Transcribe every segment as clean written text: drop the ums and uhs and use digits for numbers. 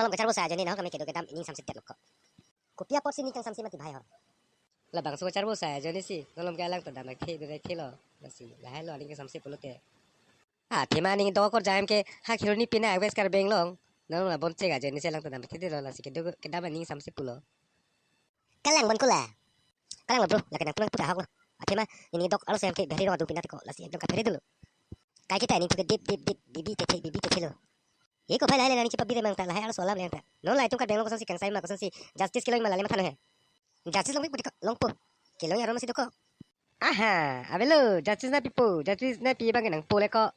malam kecar bosa jadi nah kami kedo kedam ini sampai tiap kok. Kopi apa sih nih kang sampai mati bahaya. Lah bang kecar bosa jadi sih nolong galang tuh dalam kilo masih lah hello ini sampai pulut ya. Ah tema nih do kor jam ke hak hero ni pina wes kar benglong. Nolong lah bonce ga jadi selang tuh dalam lah sih kedo kedam ini sampai pulut. Kalang bon kula. Kalang bro, lah kadang pulang putar hak lo. Tema ini dok harus yang ke dari dong pindah kok lah sih dong kapere dulu. Kayak kita ini juga dip bibi tete lo. Iko pala hele nani cepat bire mang tala harus olah lenta. Non lah itu kan benglong kosan si kang sai ma kosan si justice kilo malah lima thano he. Justice long putih long po. Kilo nya masih doko. Aha, abelo justice na pi bang nang pole ko.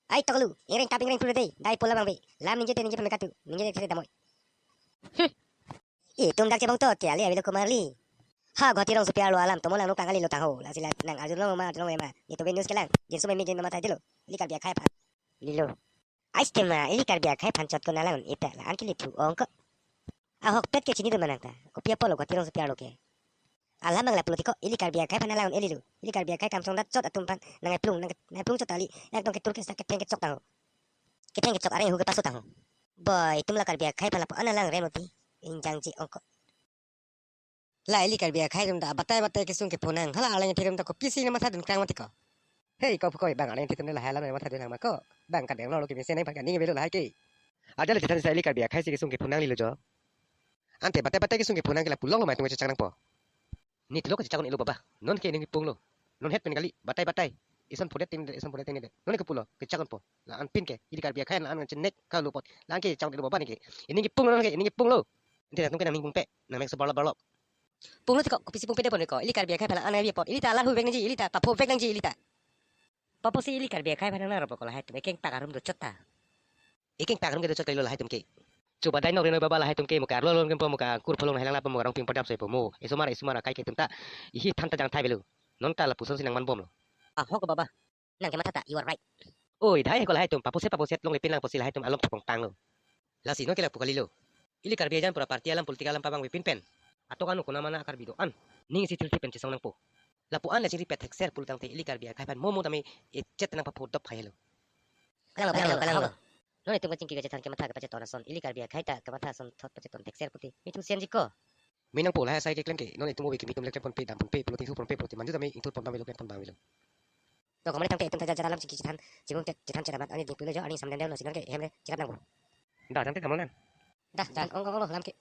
Ai toklu, iring taping ring puluh deh. Dai pola bang be. Lam ninja te ninja pemekatu. Ninja te damoy. Tum dak cebong to tiali abelo kumarli. Ha goti rong supiar lo alam tomo lang nukang ali lo taho. La sila nang arjun lo ma ma. Itu ben news kelang. Jin sume mi jin mama tadilo. Likar biak khai pa. Lilo. Ais tema ili kar biak khai pancot ko nalang ita la anki litu ongko. Ahok pet ke chini do mananta. Kopia polo goti rong supiar lo ke. Alam mang la politiko ili kar biak khai panalaun elilu. Ili kar biak khai kam song dat cot atumpan nang plung cot ali. Nak dong ke turki sa ke tengke cok taho. Ke tengke cok areng huge pasu taho. Boy, tum la kar biak khai palapo analang remoti. Injang ji ongko. Lah ili kar biak khai dum da batai ke sung ke ponang. Hala alanya tirum da ko pisi na mata dun krang mati ko. Hei kau pukoi bang alanya titum la hala na mata dun ma ko. Bang kadang lo ke mese nang pakan ni belo la ke. Ada le titan sa ili kar biak khai si ke sung ke ponang li lo jo. Ante batai ke sung ke ponang ke la pulong lo mai tung cecang nang po. Ni tilo ko cecang ilu baba. Non ke ni pung lo. Non het pen kali batai. Ison podet tin ni de. Non ke pulo ke cecang po. La an pin ke ili kar biak khai la an cenek ka lu pot. La an ke cecang ilu baba ni ke. Ini ke pung lo ke ini ke pung lo. Inte tung ke nang pung pe. Nang mek so balok. Pung lo tiko ko pisi pung pede pon ko. Ili kar biak khai pala an ai pot. Ili ta la hu vek nang ji ili ta papo vek nang ji ili ta. Papo si ili kar biak khai pala na ro ko la hai tu ekeng pakarum do chota. Ekeng pakarum ke do chota lo la hai tum ke. Coba dai nok reno baba la hai tum ke muka lo lon ke muka kur pholong halang la pom rong ping padap sai pomo. Isumara kai ke tum ta. Ihi thanta jang thai belu. Non ta la puson sinang man bom lo. Ah hok baba. Nang ke mata ta you are right. Oi dai ko la hai tum papo set long le pin lang posi la hai tum alom thapong tang lo. La si no ke la pukali lo. Ili kar biajan pura parti alam politika alam pabang wipin pen. Ato kanu kuna mana akar bidoan. Ning si tilti pen cisong nang po. Lapuan la siri pet hekser pulutang te ili kar biak khai pan momo tami cet nang papo dop khai lo. Kalang lo. Non itu ngacing kiga cetan ke mata ke paceton son ili kar biak khai ta ke mata son thot paceton hekser putih. Itu sian jiko. Minang po la sai ke klem ke non itu mo wiki mitum lek pon pe dam pon pe puluti su pon pe puluti manju tami intut pon bang pon bang. To kemarin tang ke tum taja dalam cetan jingong cetan cedamat ani dipilo jo ani samden lo sinan ke hemre cekat nang. Dah nanti kamu nan. Dah, ong lam ke.